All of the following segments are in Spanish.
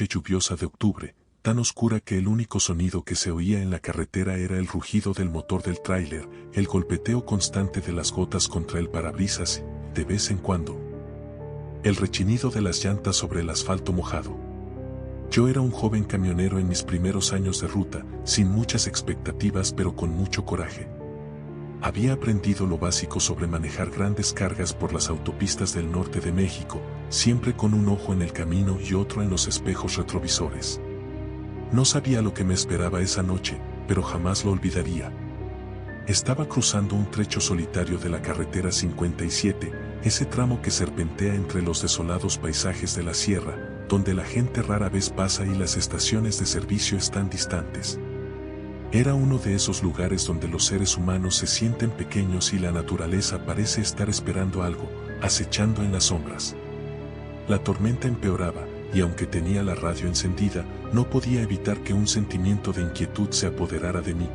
noche lluviosa de octubre, tan oscura que el único sonido que se oía en la carretera era el rugido del motor del tráiler, el golpeteo constante de las gotas contra el parabrisas, de vez en cuando, el rechinido de las llantas sobre el asfalto mojado. Yo era un joven camionero en mis primeros años de ruta, sin muchas expectativas pero con mucho coraje. Había aprendido lo básico sobre manejar grandes cargas por las autopistas del norte de México, siempre con un ojo en el camino y otro en los espejos retrovisores. No sabía lo que me esperaba esa noche, pero jamás lo olvidaría. Estaba cruzando un trecho solitario de la carretera 57, ese tramo que serpentea entre los desolados paisajes de la sierra, donde la gente rara vez pasa y las estaciones de servicio están distantes. Era uno de esos lugares donde los seres humanos se sienten pequeños y la naturaleza parece estar esperando algo, acechando en las sombras. La tormenta empeoraba, y aunque tenía la radio encendida, no podía evitar que un sentimiento de inquietud se apoderara de mí.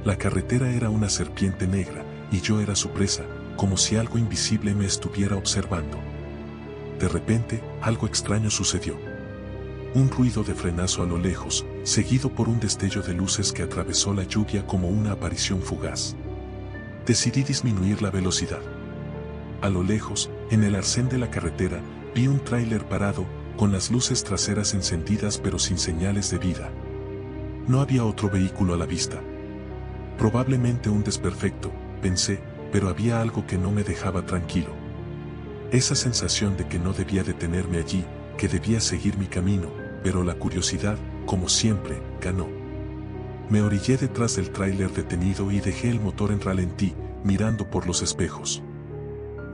La carretera era una serpiente negra, y yo era su presa, como si algo invisible me estuviera observando. De repente, algo extraño sucedió. Un ruido de frenazo a lo lejos, seguido por un destello de luces que atravesó la lluvia como una aparición fugaz. Decidí disminuir la velocidad. A lo lejos, en el arcén de la carretera, vi un tráiler parado, con las luces traseras encendidas pero sin señales de vida. No había otro vehículo a la vista. Probablemente un desperfecto, pensé, pero había algo que no me dejaba tranquilo. Esa sensación de que no debía detenerme allí, que debía seguir mi camino, pero la curiosidad, como siempre, ganó. Me orillé detrás del tráiler detenido y dejé el motor en ralentí, mirando por los espejos.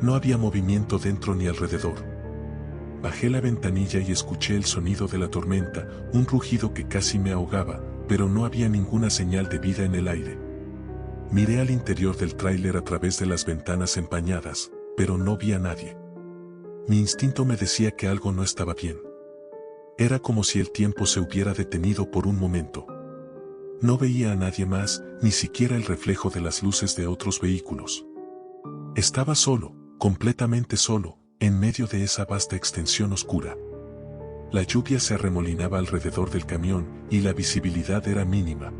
No había movimiento dentro ni alrededor. Bajé la ventanilla y escuché el sonido de la tormenta, un rugido que casi me ahogaba, pero no había ninguna señal de vida en el aire. Miré al interior del tráiler a través de las ventanas empañadas, pero no vi a nadie. Mi instinto me decía que algo no estaba bien. Era como si el tiempo se hubiera detenido por un momento. No veía a nadie más, ni siquiera el reflejo de las luces de otros vehículos. Estaba solo, completamente solo, en medio de esa vasta extensión oscura. La lluvia se arremolinaba alrededor del camión y la visibilidad era mínima.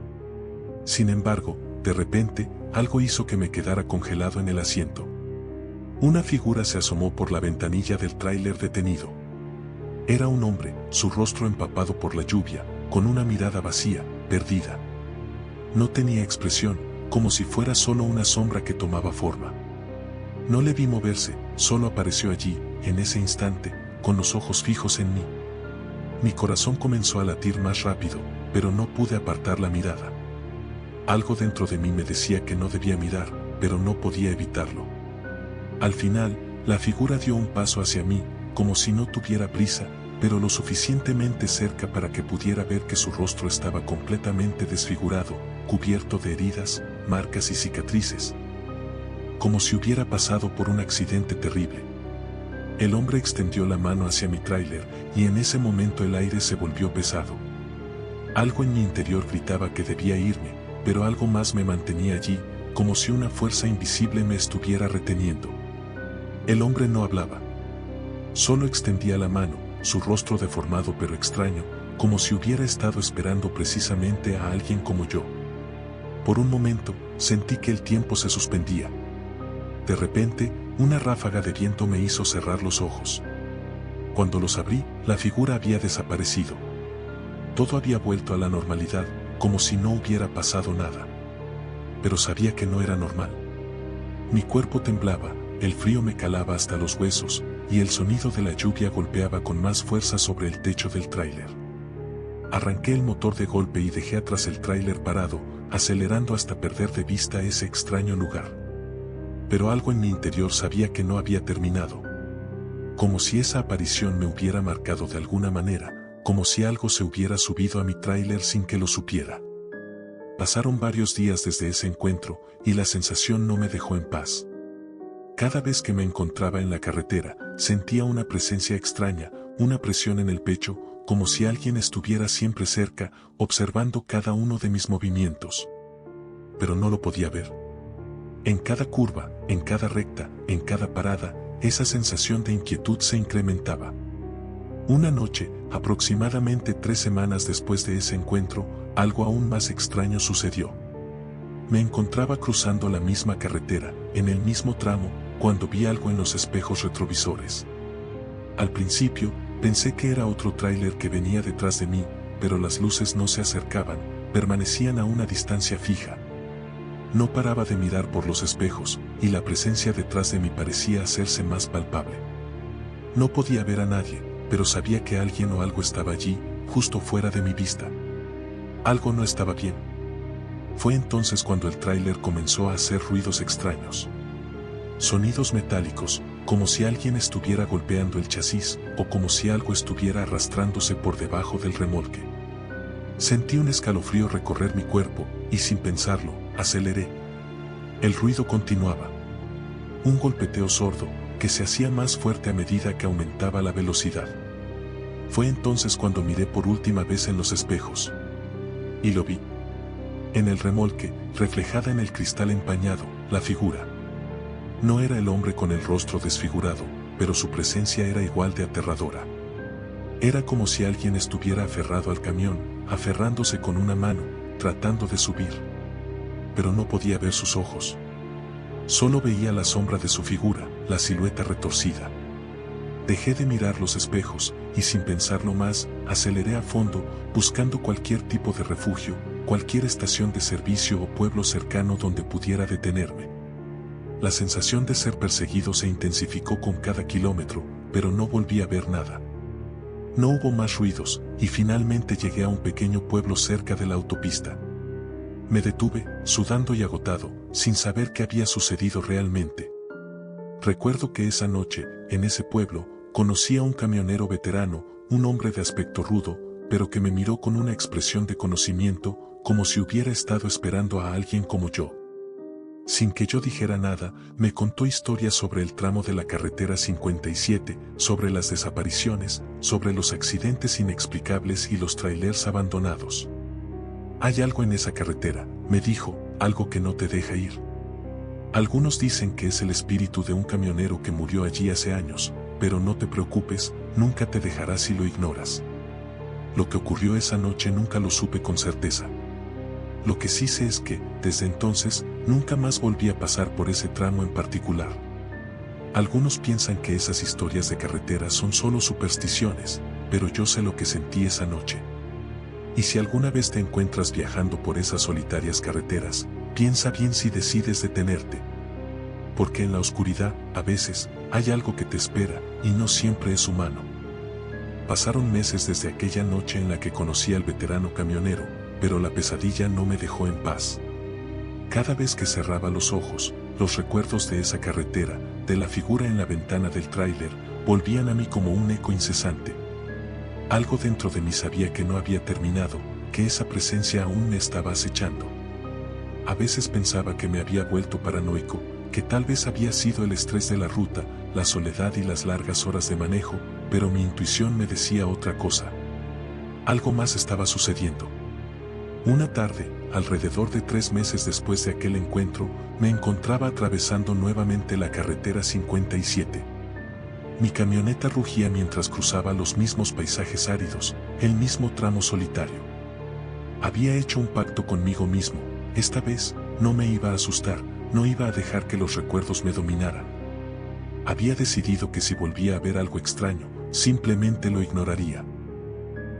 Sin embargo, de repente, algo hizo que me quedara congelado en el asiento. Una figura se asomó por la ventanilla del tráiler detenido. Era un hombre, su rostro empapado por la lluvia, con una mirada vacía, perdida. No tenía expresión, como si fuera solo una sombra que tomaba forma. No le vi moverse, solo apareció allí, en ese instante, con los ojos fijos en mí. Mi corazón comenzó a latir más rápido, pero no pude apartar la mirada. Algo dentro de mí me decía que no debía mirar, pero no podía evitarlo. Al final, la figura dio un paso hacia mí, como si no tuviera prisa, pero lo suficientemente cerca para que pudiera ver que su rostro estaba completamente desfigurado, cubierto de heridas, marcas y cicatrices. Como si hubiera pasado por un accidente terrible. El hombre extendió la mano hacia mi tráiler, y en ese momento el aire se volvió pesado. Algo en mi interior gritaba que debía irme, pero algo más me mantenía allí, como si una fuerza invisible me estuviera reteniendo. El hombre no hablaba. Solo extendía la mano, su rostro deformado pero extraño, como si hubiera estado esperando precisamente a alguien como yo. Por un momento, sentí que el tiempo se suspendía. De repente, una ráfaga de viento me hizo cerrar los ojos. Cuando los abrí, la figura había desaparecido. Todo había vuelto a la normalidad, como si no hubiera pasado nada. Pero sabía que no era normal. Mi cuerpo temblaba, el frío me calaba hasta los huesos, y el sonido de la lluvia golpeaba con más fuerza sobre el techo del tráiler. Arranqué el motor de golpe y dejé atrás el tráiler parado, acelerando hasta perder de vista ese extraño lugar. Pero algo en mi interior sabía que no había terminado. Como si esa aparición me hubiera marcado de alguna manera, como si algo se hubiera subido a mi tráiler sin que lo supiera. Pasaron varios días desde ese encuentro, y la sensación no me dejó en paz. Cada vez que me encontraba en la carretera, sentía una presencia extraña, una presión en el pecho, como si alguien estuviera siempre cerca, observando cada uno de mis movimientos. Pero no lo podía ver. En cada curva, en cada recta, en cada parada, esa sensación de inquietud se incrementaba. Una noche, aproximadamente 3 semanas después de ese encuentro, algo aún más extraño sucedió. Me encontraba cruzando la misma carretera, en el mismo tramo, cuando vi algo en los espejos retrovisores. Al principio, pensé que era otro tráiler que venía detrás de mí, pero las luces no se acercaban, permanecían a una distancia fija. No paraba de mirar por los espejos, y la presencia detrás de mí parecía hacerse más palpable. No podía ver a nadie, pero sabía que alguien o algo estaba allí, justo fuera de mi vista. Algo no estaba bien. Fue entonces cuando el tráiler comenzó a hacer ruidos extraños. Sonidos metálicos, como si alguien estuviera golpeando el chasis, o como si algo estuviera arrastrándose por debajo del remolque. Sentí un escalofrío recorrer mi cuerpo, y sin pensarlo, aceleré. El ruido continuaba. Un golpeteo sordo, que se hacía más fuerte a medida que aumentaba la velocidad. Fue entonces cuando miré por última vez en los espejos. Y lo vi. En el remolque, reflejada en el cristal empañado, la figura. No era el hombre con el rostro desfigurado, pero su presencia era igual de aterradora. Era como si alguien estuviera aferrado al camión, aferrándose con una mano, tratando de subir. Pero no podía ver sus ojos. Solo veía la sombra de su figura, la silueta retorcida. Dejé de mirar los espejos, y sin pensarlo más, aceleré a fondo, buscando cualquier tipo de refugio, cualquier estación de servicio o pueblo cercano donde pudiera detenerme. La sensación de ser perseguido se intensificó con cada kilómetro, pero no volví a ver nada. No hubo más ruidos, y finalmente llegué a un pequeño pueblo cerca de la autopista. Me detuve, sudando y agotado, sin saber qué había sucedido realmente. Recuerdo que esa noche, en ese pueblo, conocí a un camionero veterano, un hombre de aspecto rudo, pero que me miró con una expresión de conocimiento, como si hubiera estado esperando a alguien como yo. Sin que yo dijera nada, me contó historias sobre el tramo de la carretera 57, sobre las desapariciones, sobre los accidentes inexplicables y los trailers abandonados. Hay algo en esa carretera, me dijo, algo que no te deja ir. Algunos dicen que es el espíritu de un camionero que murió allí hace años, pero no te preocupes, nunca te dejará si lo ignoras. Lo que ocurrió esa noche nunca lo supe con certeza. Lo que sí sé es que, desde entonces, nunca más volví a pasar por ese tramo en particular. Algunos piensan que esas historias de carretera son solo supersticiones, pero yo sé lo que sentí esa noche. Y si alguna vez te encuentras viajando por esas solitarias carreteras, piensa bien si decides detenerte. Porque en la oscuridad, a veces, hay algo que te espera, y no siempre es humano. Pasaron meses desde aquella noche en la que conocí al veterano camionero, pero la pesadilla no me dejó en paz. Cada vez que cerraba los ojos, los recuerdos de esa carretera, de la figura en la ventana del tráiler, volvían a mí como un eco incesante. Algo dentro de mí sabía que no había terminado, que esa presencia aún me estaba acechando. A veces pensaba que me había vuelto paranoico, que tal vez había sido el estrés de la ruta, la soledad y las largas horas de manejo, pero mi intuición me decía otra cosa. Algo más estaba sucediendo. Una tarde, alrededor de 3 meses después de aquel encuentro, me encontraba atravesando nuevamente la carretera 57. Mi camioneta rugía mientras cruzaba los mismos paisajes áridos, el mismo tramo solitario. Había hecho un pacto conmigo mismo, esta vez, no me iba a asustar, no iba a dejar que los recuerdos me dominaran. Había decidido que si volvía a ver algo extraño, simplemente lo ignoraría.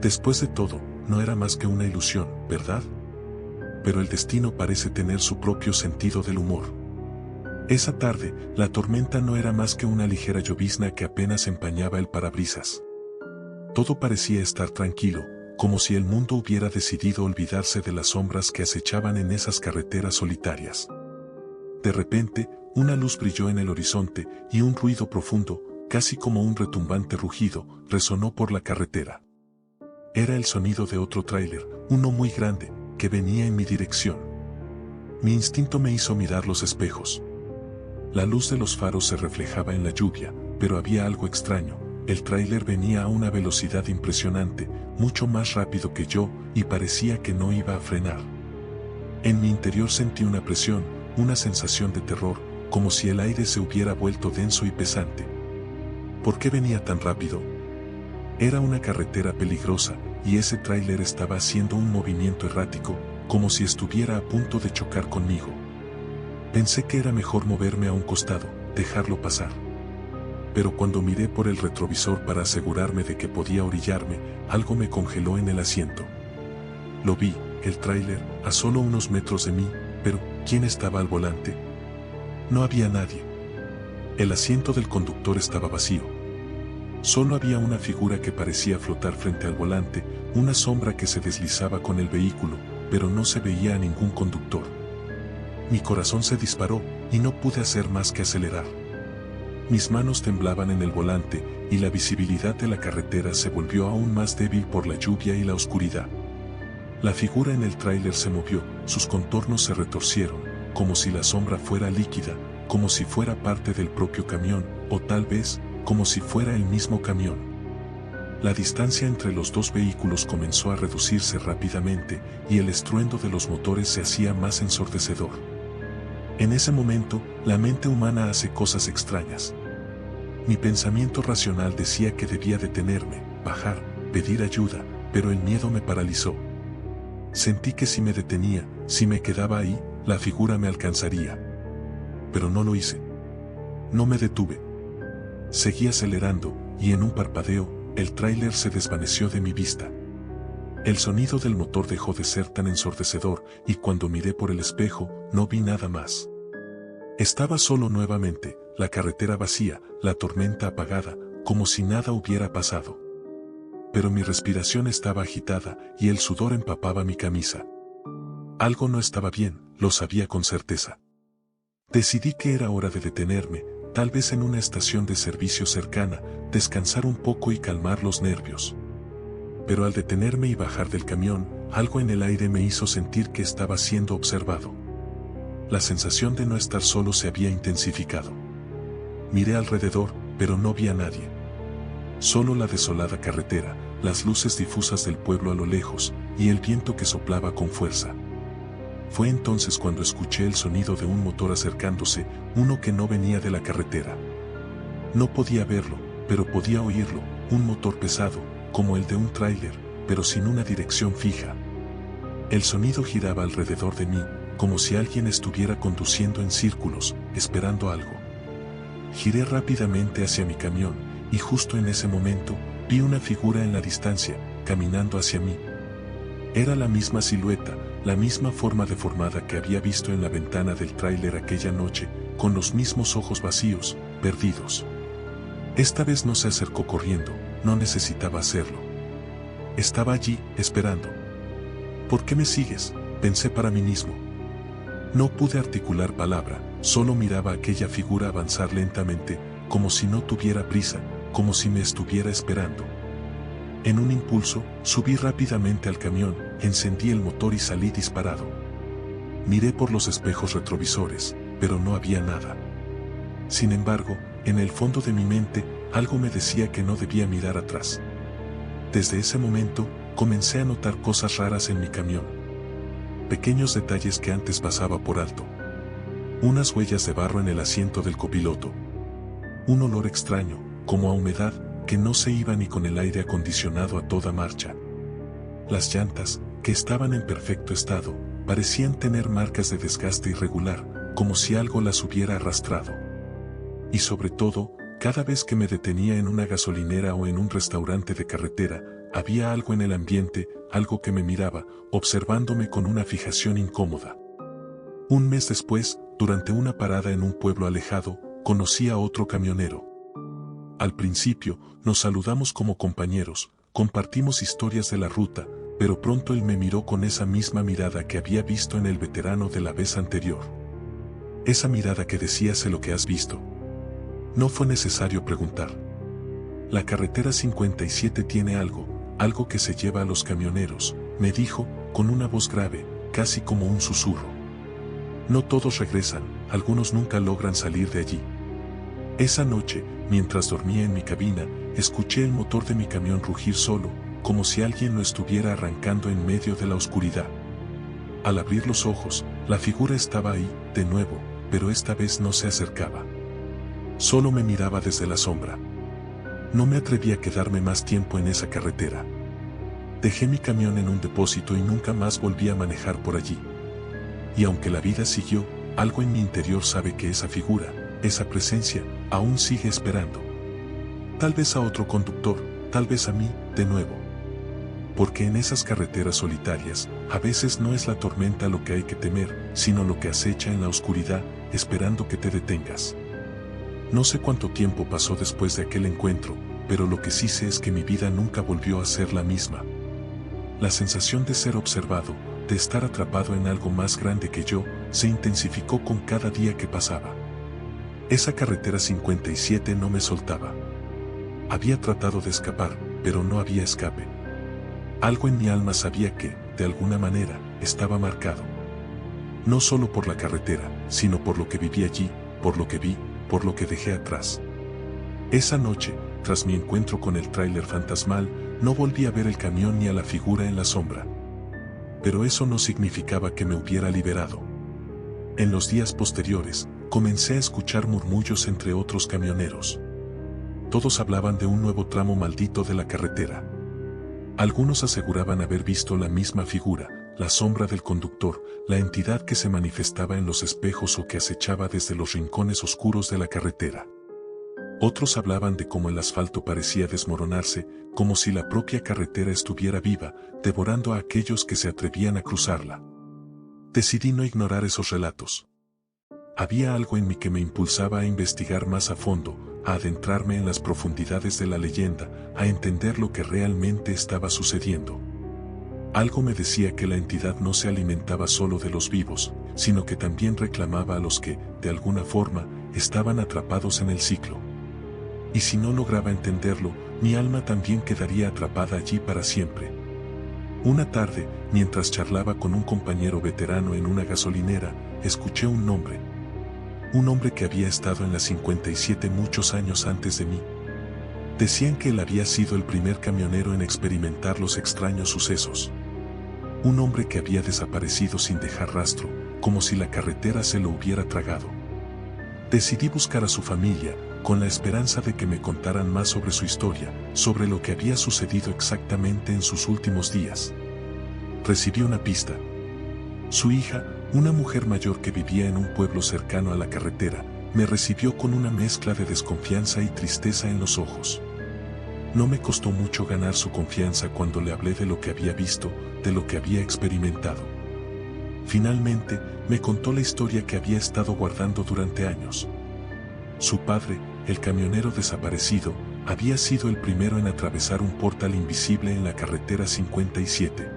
Después de todo, no era más que una ilusión, ¿verdad? Pero el destino parece tener su propio sentido del humor. Esa tarde, la tormenta no era más que una ligera llovizna que apenas empañaba el parabrisas. Todo parecía estar tranquilo, como si el mundo hubiera decidido olvidarse de las sombras que acechaban en esas carreteras solitarias. De repente, una luz brilló en el horizonte y un ruido profundo, casi como un retumbante rugido, resonó por la carretera. Era el sonido de otro tráiler, uno muy grande, que venía en mi dirección. Mi instinto me hizo mirar los espejos. La luz de los faros se reflejaba en la lluvia, pero había algo extraño. El tráiler venía a una velocidad impresionante, mucho más rápido que yo, y parecía que no iba a frenar. En mi interior sentí una presión, una sensación de terror, como si el aire se hubiera vuelto denso y pesante. ¿Por qué venía tan rápido? Era una carretera peligrosa, y ese tráiler estaba haciendo un movimiento errático, como si estuviera a punto de chocar conmigo. Pensé que era mejor moverme a un costado, dejarlo pasar. Pero cuando miré por el retrovisor para asegurarme de que podía orillarme, algo me congeló en el asiento. Lo vi, el tráiler, a solo unos metros de mí, pero ¿quién estaba al volante? No había nadie. El asiento del conductor estaba vacío. Solo había una figura que parecía flotar frente al volante, una sombra que se deslizaba con el vehículo, pero no se veía a ningún conductor. Mi corazón se disparó, y no pude hacer más que acelerar. Mis manos temblaban en el volante, y la visibilidad de la carretera se volvió aún más débil por la lluvia y la oscuridad. La figura en el tráiler se movió, sus contornos se retorcieron, como si la sombra fuera líquida, como si fuera parte del propio camión, o tal vez, como si fuera el mismo camión. La distancia entre los dos vehículos comenzó a reducirse rápidamente, y el estruendo de los motores se hacía más ensordecedor. En ese momento, la mente humana hace cosas extrañas. Mi pensamiento racional decía que debía detenerme, bajar, pedir ayuda, pero el miedo me paralizó. Sentí que si me detenía, si me quedaba ahí, la figura me alcanzaría. Pero no lo hice. No me detuve. Seguí acelerando, y en un parpadeo, el tráiler se desvaneció de mi vista. El sonido del motor dejó de ser tan ensordecedor, y cuando miré por el espejo, no vi nada más. Estaba solo nuevamente, la carretera vacía, la tormenta apagada, como si nada hubiera pasado. Pero mi respiración estaba agitada, y el sudor empapaba mi camisa. Algo no estaba bien, lo sabía con certeza. Decidí que era hora de detenerme, tal vez en una estación de servicio cercana, descansar un poco y calmar los nervios. Pero al detenerme y bajar del camión, algo en el aire me hizo sentir que estaba siendo observado. La sensación de no estar solo se había intensificado. Miré alrededor, pero no vi a nadie. Solo la desolada carretera, las luces difusas del pueblo a lo lejos, y el viento que soplaba con fuerza. Fue entonces cuando escuché el sonido de un motor acercándose, uno que no venía de la carretera. No podía verlo, pero podía oírlo, un motor pesado, como el de un tráiler, pero sin una dirección fija. El sonido giraba alrededor de mí, como si alguien estuviera conduciendo en círculos, esperando algo. Giré rápidamente hacia mi camión, y justo en ese momento, vi una figura en la distancia, caminando hacia mí. Era la misma silueta, la misma forma deformada que había visto en la ventana del tráiler aquella noche, con los mismos ojos vacíos, perdidos. Esta vez no se acercó corriendo, no necesitaba hacerlo. Estaba allí, esperando. ¿Por qué me sigues?, pensé para mí mismo. No pude articular palabra, solo miraba a aquella figura avanzar lentamente, como si no tuviera prisa, como si me estuviera esperando. En un impulso, subí rápidamente al camión, encendí el motor y salí disparado. Miré por los espejos retrovisores, pero no había nada. Sin embargo, en el fondo de mi mente, algo me decía que no debía mirar atrás. Desde ese momento, comencé a notar cosas raras en mi camión. Pequeños detalles que antes pasaba por alto. Unas huellas de barro en el asiento del copiloto. Un olor extraño, como a humedad, que no se iba ni con el aire acondicionado a toda marcha. Las llantas, que estaban en perfecto estado, parecían tener marcas de desgaste irregular, como si algo las hubiera arrastrado. Y sobre todo, cada vez que me detenía en una gasolinera o en un restaurante de carretera, había algo en el ambiente, algo que me miraba, observándome con una fijación incómoda. Un mes después, durante una parada en un pueblo alejado, conocí a otro camionero. Al principio, nos saludamos como compañeros, compartimos historias de la ruta, pero pronto él me miró con esa misma mirada que había visto en el veterano de la vez anterior. Esa mirada que decía: sé lo que has visto. No fue necesario preguntar. La carretera 57 tiene algo que se lleva a los camioneros, me dijo, con una voz grave, casi como un susurro. No todos regresan, algunos nunca logran salir de allí. Esa noche, mientras dormía en mi cabina, escuché el motor de mi camión rugir solo, como si alguien lo estuviera arrancando en medio de la oscuridad. Al abrir los ojos, la figura estaba ahí, de nuevo, pero esta vez no se acercaba. Solo me miraba desde la sombra. No me atreví a quedarme más tiempo en esa carretera. Dejé mi camión en un depósito y nunca más volví a manejar por allí. Y aunque la vida siguió, algo en mi interior sabe que esa figura, esa presencia, aún sigue esperando. Tal vez a otro conductor, tal vez a mí, de nuevo. Porque en esas carreteras solitarias, a veces no es la tormenta lo que hay que temer, sino lo que acecha en la oscuridad, esperando que te detengas. No sé cuánto tiempo pasó después de aquel encuentro, pero lo que sí sé es que mi vida nunca volvió a ser la misma. La sensación de ser observado, de estar atrapado en algo más grande que yo, se intensificó con cada día que pasaba. Esa carretera 57 no me soltaba. Había tratado de escapar, pero no había escape. Algo en mi alma sabía que, de alguna manera, estaba marcado. No solo por la carretera, sino por lo que viví allí, por lo que vi, por lo que dejé atrás. Esa noche, tras mi encuentro con el tráiler fantasmal, no volví a ver el camión ni a la figura en la sombra. Pero eso no significaba que me hubiera liberado. En los días posteriores, comencé a escuchar murmullos entre otros camioneros. Todos hablaban de un nuevo tramo maldito de la carretera. Algunos aseguraban haber visto la misma figura, la sombra del conductor, la entidad que se manifestaba en los espejos o que acechaba desde los rincones oscuros de la carretera. Otros hablaban de cómo el asfalto parecía desmoronarse, como si la propia carretera estuviera viva, devorando a aquellos que se atrevían a cruzarla. Decidí no ignorar esos relatos. Había algo en mí que me impulsaba a investigar más a fondo, a adentrarme en las profundidades de la leyenda, a entender lo que realmente estaba sucediendo. Algo me decía que la entidad no se alimentaba solo de los vivos, sino que también reclamaba a los que, de alguna forma, estaban atrapados en el ciclo. Y si no lograba entenderlo, mi alma también quedaría atrapada allí para siempre. Una tarde, mientras charlaba con un compañero veterano en una gasolinera, escuché un nombre. Un hombre que había estado en la 57 muchos años antes de mí. Decían que él había sido el primer camionero en experimentar los extraños sucesos. Un hombre que había desaparecido sin dejar rastro, como si la carretera se lo hubiera tragado. Decidí buscar a su familia, con la esperanza de que me contaran más sobre su historia, sobre lo que había sucedido exactamente en sus últimos días. Recibí una pista. Su hija, una mujer mayor que vivía en un pueblo cercano a la carretera, me recibió con una mezcla de desconfianza y tristeza en los ojos. No me costó mucho ganar su confianza cuando le hablé de lo que había visto, de lo que había experimentado. Finalmente, me contó la historia que había estado guardando durante años. Su padre, el camionero desaparecido, había sido el primero en atravesar un portal invisible en la carretera 57.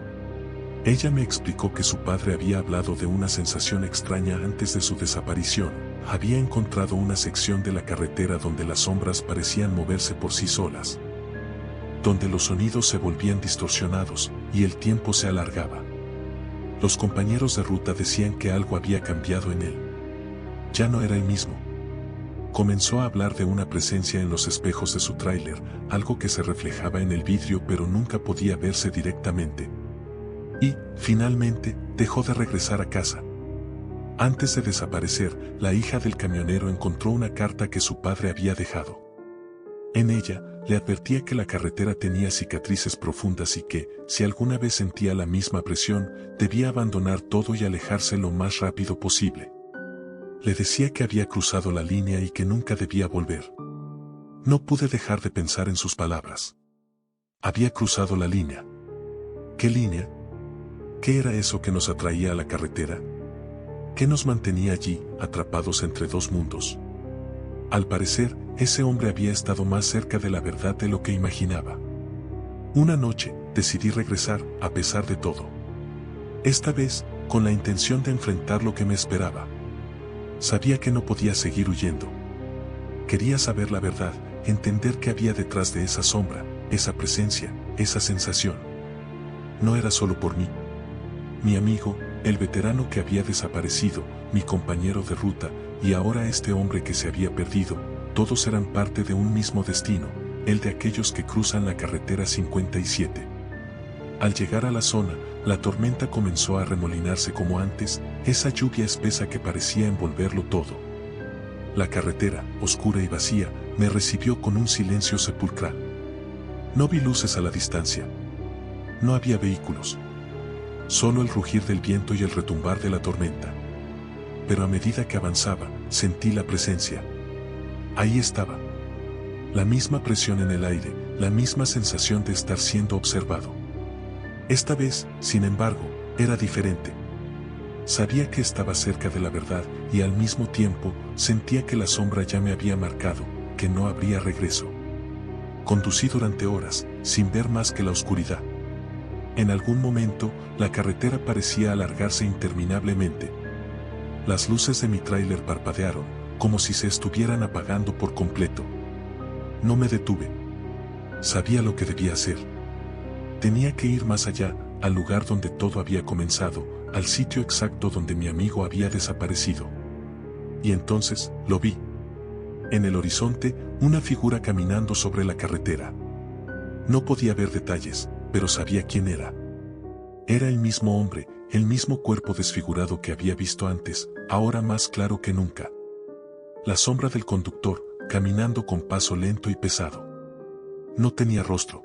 Ella me explicó que su padre había hablado de una sensación extraña antes de su desaparición. Había encontrado una sección de la carretera donde las sombras parecían moverse por sí solas, donde los sonidos se volvían distorsionados y el tiempo se alargaba. Los compañeros de ruta decían que algo había cambiado en él. Ya no era el mismo. Comenzó a hablar de una presencia en los espejos de su tráiler, algo que se reflejaba en el vidrio pero nunca podía verse directamente. Y, finalmente, dejó de regresar a casa. Antes de desaparecer, la hija del camionero encontró una carta que su padre había dejado. En ella, le advertía que la carretera tenía cicatrices profundas y que, si alguna vez sentía la misma presión, debía abandonar todo y alejarse lo más rápido posible. Le decía que había cruzado la línea y que nunca debía volver. No pude dejar de pensar en sus palabras. Había cruzado la línea. ¿Qué línea? ¿Qué era eso que nos atraía a la carretera? ¿Qué nos mantenía allí, atrapados entre dos mundos? Al parecer, ese hombre había estado más cerca de la verdad de lo que imaginaba. Una noche, decidí regresar, a pesar de todo. Esta vez, con la intención de enfrentar lo que me esperaba. Sabía que no podía seguir huyendo. Quería saber la verdad, entender qué había detrás de esa sombra, esa presencia, esa sensación. No era solo por mí. Mi amigo, el veterano que había desaparecido, mi compañero de ruta, y ahora este hombre que se había perdido, todos eran parte de un mismo destino, el de aquellos que cruzan la carretera 57. Al llegar a la zona, la tormenta comenzó a remolinarse como antes, esa lluvia espesa que parecía envolverlo todo. La carretera, oscura y vacía, me recibió con un silencio sepulcral. No vi luces a la distancia. No había vehículos. Solo el rugir del viento y el retumbar de la tormenta. Pero a medida que avanzaba, sentí la presencia. Ahí estaba. La misma presión en el aire, la misma sensación de estar siendo observado. Esta vez, sin embargo, era diferente. Sabía que estaba cerca de la verdad y al mismo tiempo sentía que la sombra ya me había marcado, que no habría regreso. Conducí durante horas, sin ver más que la oscuridad. En algún momento, la carretera parecía alargarse interminablemente. Las luces de mi tráiler parpadearon, como si se estuvieran apagando por completo. No me detuve. Sabía lo que debía hacer. Tenía que ir más allá, al lugar donde todo había comenzado, al sitio exacto donde mi amigo había desaparecido. Y entonces, lo vi. En el horizonte, una figura caminando sobre la carretera. No podía ver detalles, pero sabía quién era. Era el mismo hombre, el mismo cuerpo desfigurado que había visto antes, ahora más claro que nunca. La sombra del conductor, caminando con paso lento y pesado. No tenía rostro.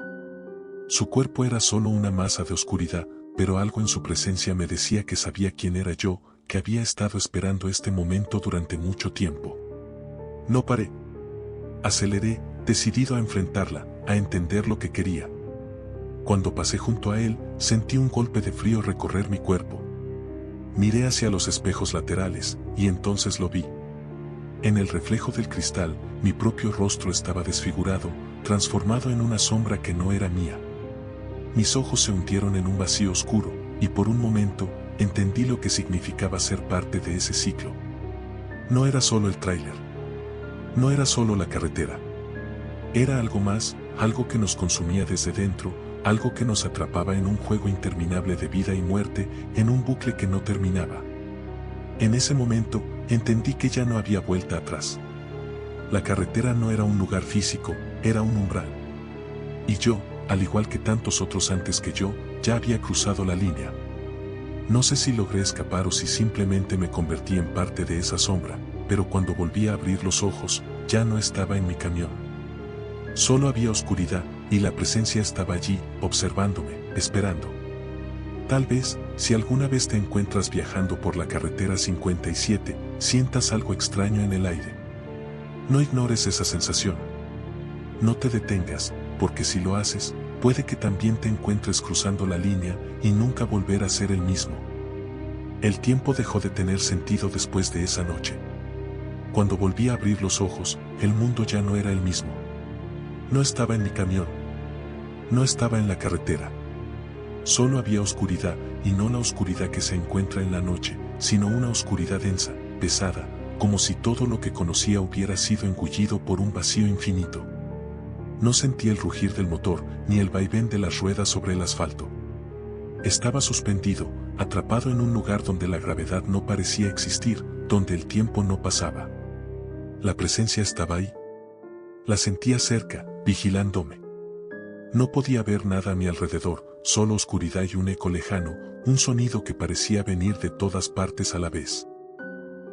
Su cuerpo era solo una masa de oscuridad, pero algo en su presencia me decía que sabía quién era yo, que había estado esperando este momento durante mucho tiempo. No paré. Aceleré, decidido a enfrentarla, a entender lo que quería. Cuando pasé junto a él, sentí un golpe de frío recorrer mi cuerpo. Miré hacia los espejos laterales, y entonces lo vi. En el reflejo del cristal, mi propio rostro estaba desfigurado, transformado en una sombra que no era mía. Mis ojos se hundieron en un vacío oscuro, y por un momento, entendí lo que significaba ser parte de ese ciclo. No era solo el tráiler. No era solo la carretera. Era algo más, algo que nos consumía desde dentro, algo que nos atrapaba en un juego interminable de vida y muerte, en un bucle que no terminaba. En ese momento, entendí que ya no había vuelta atrás. La carretera no era un lugar físico, era un umbral. Y yo, al igual que tantos otros antes que yo, ya había cruzado la línea. No sé si logré escapar o si simplemente me convertí en parte de esa sombra, pero cuando volví a abrir los ojos, ya no estaba en mi camión. Solo había oscuridad, y la presencia estaba allí, observándome, esperando. Tal vez, si alguna vez te encuentras viajando por la carretera 57, sientas algo extraño en el aire. No ignores esa sensación. No te detengas, porque si lo haces, puede que también te encuentres cruzando la línea y nunca volver a ser el mismo. El tiempo dejó de tener sentido después de esa noche. Cuando volví a abrir los ojos, el mundo ya no era el mismo. No estaba en mi camión. No estaba en la carretera. Solo había oscuridad, y no la oscuridad que se encuentra en la noche, sino una oscuridad densa, pesada, como si todo lo que conocía hubiera sido engullido por un vacío infinito. No sentí el rugir del motor, ni el vaivén de las ruedas sobre el asfalto. Estaba suspendido, atrapado en un lugar donde la gravedad no parecía existir, donde el tiempo no pasaba. La presencia estaba ahí. La sentía cerca, vigilándome. No podía ver nada a mi alrededor, solo oscuridad y un eco lejano, un sonido que parecía venir de todas partes a la vez.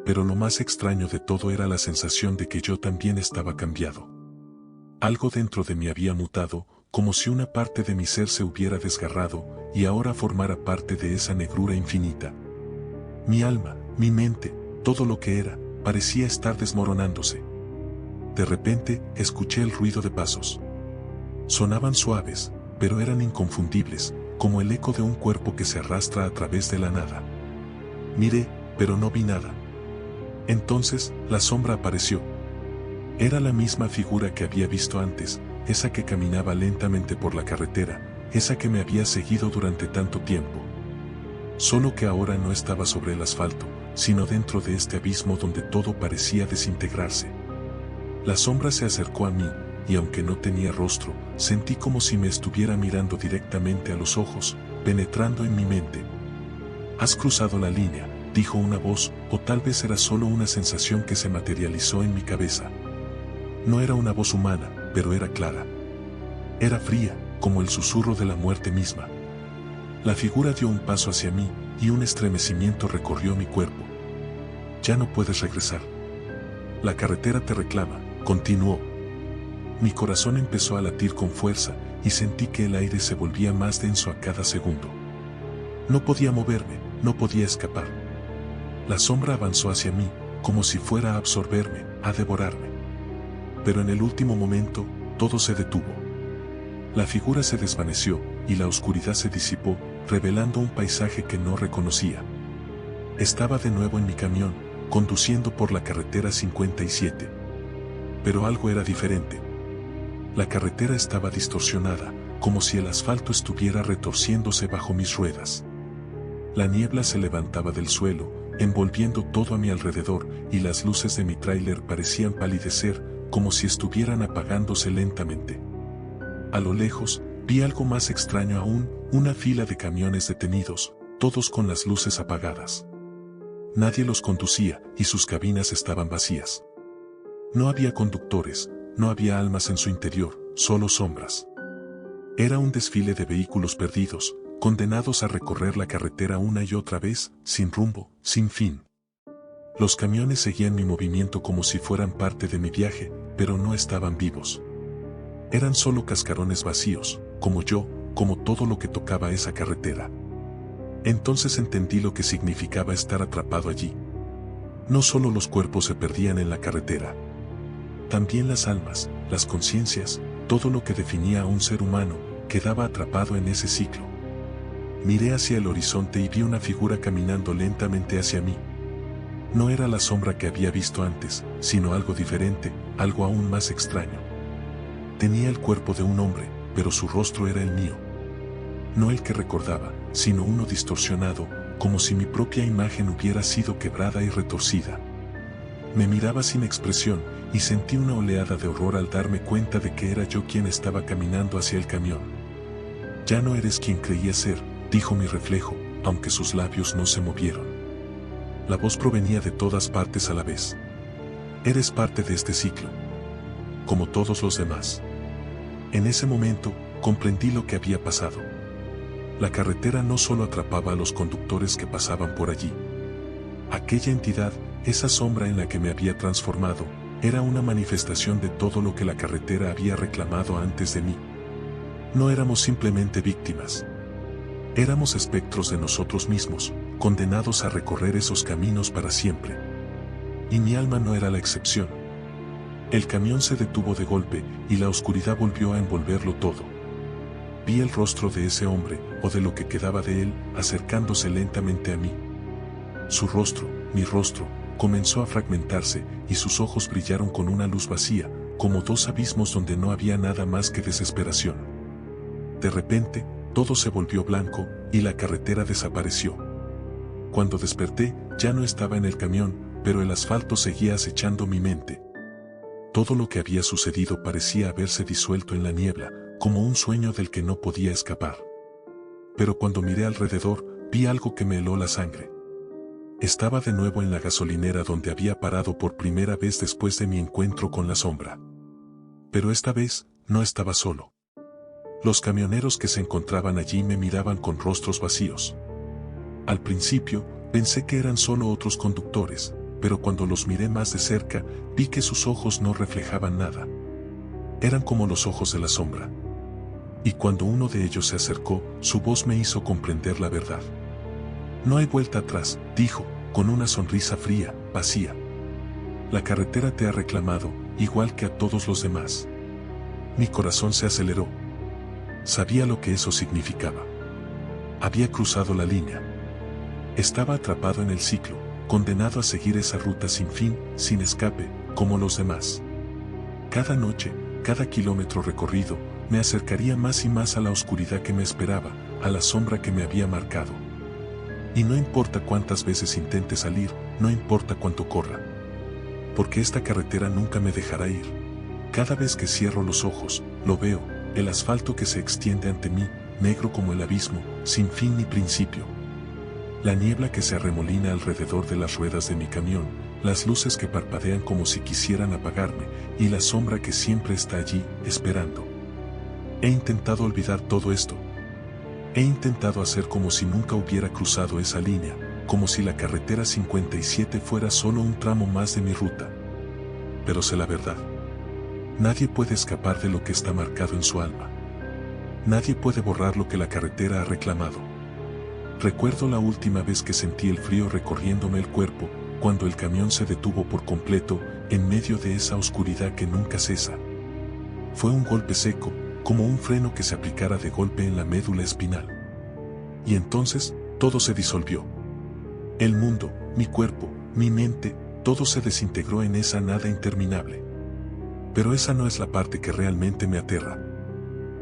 Pero lo más extraño de todo era la sensación de que yo también estaba cambiado. Algo dentro de mí había mutado, como si una parte de mi ser se hubiera desgarrado, y ahora formara parte de esa negrura infinita. Mi alma, mi mente, todo lo que era, parecía estar desmoronándose. De repente, escuché el ruido de pasos. Sonaban suaves, pero eran inconfundibles, como el eco de un cuerpo que se arrastra a través de la nada. Miré, pero no vi nada. Entonces, la sombra apareció. Era la misma figura que había visto antes, esa que caminaba lentamente por la carretera, esa que me había seguido durante tanto tiempo. Solo que ahora no estaba sobre el asfalto, sino dentro de este abismo donde todo parecía desintegrarse. La sombra se acercó a mí, y aunque no tenía rostro, sentí como si me estuviera mirando directamente a los ojos, penetrando en mi mente. «Has cruzado la línea», dijo una voz, o tal vez era solo una sensación que se materializó en mi cabeza. No era una voz humana, pero era clara. Era fría, como el susurro de la muerte misma. La figura dio un paso hacia mí, y un estremecimiento recorrió mi cuerpo. «Ya no puedes regresar. La carretera te reclama», continuó. Mi corazón empezó a latir con fuerza y sentí que el aire se volvía más denso a cada segundo. No podía moverme, no podía escapar. La sombra avanzó hacia mí, como si fuera a absorberme, a devorarme. Pero en el último momento, todo se detuvo. La figura se desvaneció y la oscuridad se disipó, revelando un paisaje que no reconocía. Estaba de nuevo en mi camión, conduciendo por la carretera 57. Pero algo era diferente. La carretera estaba distorsionada, como si el asfalto estuviera retorciéndose bajo mis ruedas. La niebla se levantaba del suelo, envolviendo todo a mi alrededor, y las luces de mi tráiler parecían palidecer, como si estuvieran apagándose lentamente. A lo lejos, vi algo más extraño aún, una fila de camiones detenidos, todos con las luces apagadas. Nadie los conducía y sus cabinas estaban vacías. No había conductores, no había almas en su interior, solo sombras. Era un desfile de vehículos perdidos, condenados a recorrer la carretera una y otra vez, sin rumbo, sin fin. Los camiones seguían mi movimiento como si fueran parte de mi viaje, pero no estaban vivos. Eran solo cascarones vacíos, como yo, como todo lo que tocaba esa carretera. Entonces entendí lo que significaba estar atrapado allí. No solo los cuerpos se perdían en la carretera. También las almas, las conciencias, todo lo que definía a un ser humano, quedaba atrapado en ese ciclo. Miré hacia el horizonte y vi una figura caminando lentamente hacia mí. No era la sombra que había visto antes, sino algo diferente, algo aún más extraño. Tenía el cuerpo de un hombre, pero su rostro era el mío. No el que recordaba, sino uno distorsionado, como si mi propia imagen hubiera sido quebrada y retorcida. Me miraba sin expresión, y sentí una oleada de horror al darme cuenta de que era yo quien estaba caminando hacia el camión. Ya no eres quien creía ser, dijo mi reflejo, aunque sus labios no se movieron. La voz provenía de todas partes a la vez. Eres parte de este ciclo, como todos los demás. En ese momento, comprendí lo que había pasado. La carretera no solo atrapaba a los conductores que pasaban por allí. Aquella entidad, esa sombra en la que me había transformado, era una manifestación de todo lo que la carretera había reclamado antes de mí. No éramos simplemente víctimas. Éramos espectros de nosotros mismos, condenados a recorrer esos caminos para siempre. Y mi alma no era la excepción. El camión se detuvo de golpe y la oscuridad volvió a envolverlo todo. Vi el rostro de ese hombre, o de lo que quedaba de él, acercándose lentamente a mí. Su rostro, mi rostro, comenzó a fragmentarse y sus ojos brillaron con una luz vacía, como dos abismos donde no había nada más que desesperación. De repente, todo se volvió blanco y la carretera desapareció. Cuando desperté, ya no estaba en el camión, pero el asfalto seguía acechando mi mente. Todo lo que había sucedido parecía haberse disuelto en la niebla, como un sueño del que no podía escapar. Pero cuando miré alrededor, vi algo que me heló la sangre. Estaba de nuevo en la gasolinera donde había parado por primera vez después de mi encuentro con la sombra. Pero esta vez, no estaba solo. Los camioneros que se encontraban allí me miraban con rostros vacíos. Al principio, pensé que eran solo otros conductores, pero cuando los miré más de cerca, vi que sus ojos no reflejaban nada. Eran como los ojos de la sombra. Y cuando uno de ellos se acercó, su voz me hizo comprender la verdad. No hay vuelta atrás, dijo, con una sonrisa fría, vacía. La carretera te ha reclamado, igual que a todos los demás. Mi corazón se aceleró. Sabía lo que eso significaba. Había cruzado la línea. Estaba atrapado en el ciclo, condenado a seguir esa ruta sin fin, sin escape, como los demás. Cada noche, cada kilómetro recorrido, me acercaría más y más a la oscuridad que me esperaba, a la sombra que me había marcado. Y no importa cuántas veces intente salir, no importa cuánto corra. Porque esta carretera nunca me dejará ir. Cada vez que cierro los ojos, lo veo, el asfalto que se extiende ante mí, negro como el abismo, sin fin ni principio. La niebla que se arremolina alrededor de las ruedas de mi camión, las luces que parpadean como si quisieran apagarme, y la sombra que siempre está allí, esperando. He intentado olvidar todo esto. He intentado hacer como si nunca hubiera cruzado esa línea, como si la carretera 57 fuera solo un tramo más de mi ruta. Pero sé la verdad. Nadie puede escapar de lo que está marcado en su alma. Nadie puede borrar lo que la carretera ha reclamado. Recuerdo la última vez que sentí el frío recorriéndome el cuerpo, cuando el camión se detuvo por completo, en medio de esa oscuridad que nunca cesa. Fue un golpe seco, como un freno que se aplicara de golpe en la médula espinal. Y entonces, todo se disolvió. El mundo, mi cuerpo, mi mente, todo se desintegró en esa nada interminable. Pero esa no es la parte que realmente me aterra.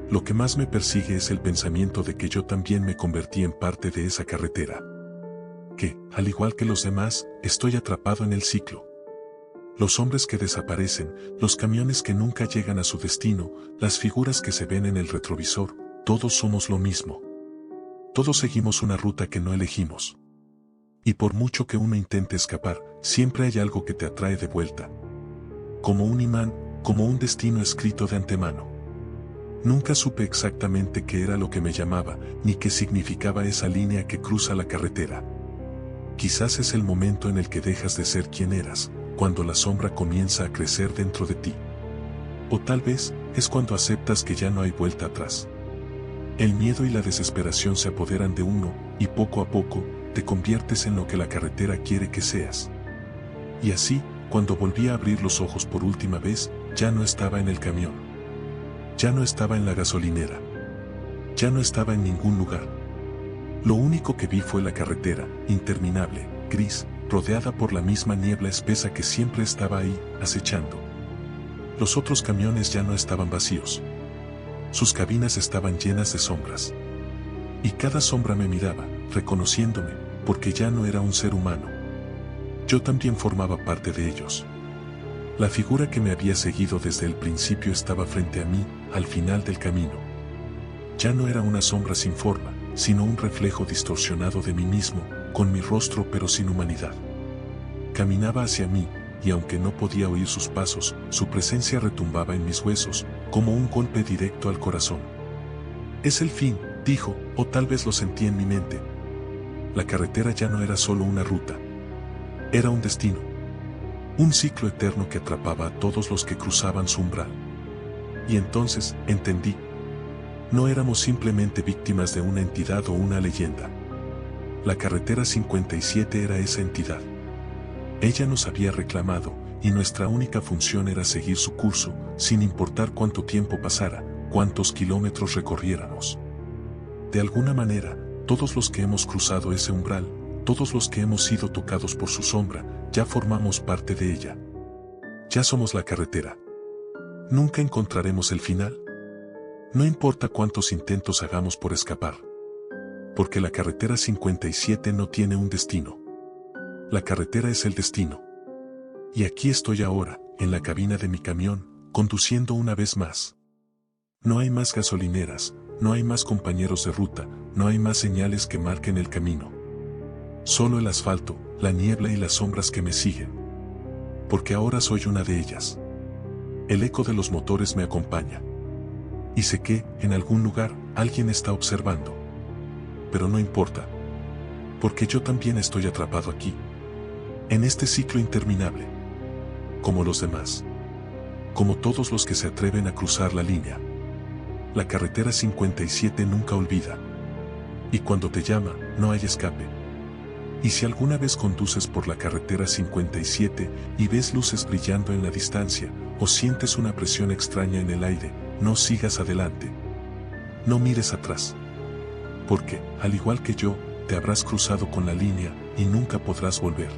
Lo que más me persigue es el pensamiento de que yo también me convertí en parte de esa carretera. Que, al igual que los demás, estoy atrapado en el ciclo. Los hombres que desaparecen, los camiones que nunca llegan a su destino, las figuras que se ven en el retrovisor, todos somos lo mismo. Todos seguimos una ruta que no elegimos. Y por mucho que uno intente escapar, siempre hay algo que te atrae de vuelta. Como un imán, como un destino escrito de antemano. Nunca supe exactamente qué era lo que me llamaba, ni qué significaba esa línea que cruza la carretera. Quizás es el momento en el que dejas de ser quien eras, cuando la sombra comienza a crecer dentro de ti. O tal vez, es cuando aceptas que ya no hay vuelta atrás. El miedo y la desesperación se apoderan de uno, y poco a poco, te conviertes en lo que la carretera quiere que seas. Y así, cuando volví a abrir los ojos por última vez, ya no estaba en el camión. Ya no estaba en la gasolinera. Ya no estaba en ningún lugar. Lo único que vi fue la carretera, interminable, gris, rodeada por la misma niebla espesa que siempre estaba ahí, acechando. Los otros camiones ya no estaban vacíos. Sus cabinas estaban llenas de sombras. Y cada sombra me miraba, reconociéndome, porque ya no era un ser humano. Yo también formaba parte de ellos. La figura que me había seguido desde el principio estaba frente a mí, al final del camino. Ya no era una sombra sin forma, sino un reflejo distorsionado de mí mismo, con mi rostro pero sin humanidad. Caminaba hacia mí, y aunque no podía oír sus pasos, su presencia retumbaba en mis huesos, como un golpe directo al corazón. Es el fin, dijo, o tal vez lo sentí en mi mente. La carretera ya no era solo una ruta. Era un destino. Un ciclo eterno que atrapaba a todos los que cruzaban su umbral. Y entonces, entendí. No éramos simplemente víctimas de una entidad o una leyenda. La carretera 57 era esa entidad. Ella nos había reclamado, y nuestra única función era seguir su curso, sin importar cuánto tiempo pasara, cuántos kilómetros recorriéramos. De alguna manera, todos los que hemos cruzado ese umbral, todos los que hemos sido tocados por su sombra, ya formamos parte de ella. Ya somos la carretera. Nunca encontraremos el final. No importa cuántos intentos hagamos por escapar. Porque la carretera 57 no tiene un destino. La carretera es el destino. Y aquí estoy ahora, en la cabina de mi camión, conduciendo una vez más. No hay más gasolineras, no hay más compañeros de ruta, no hay más señales que marquen el camino. Solo el asfalto, la niebla y las sombras que me siguen. Porque ahora soy una de ellas. El eco de los motores me acompaña. Y sé que, en algún lugar, alguien está observando. Pero no importa. Porque yo también estoy atrapado aquí. En este ciclo interminable. Como los demás. Como todos los que se atreven a cruzar la línea. La carretera 57 nunca olvida. Y cuando te llama, no hay escape. Y si alguna vez conduces por la carretera 57 y ves luces brillando en la distancia, o sientes una presión extraña en el aire, no sigas adelante. No mires atrás. Porque, al igual que yo, te habrás cruzado con la línea y nunca podrás volver.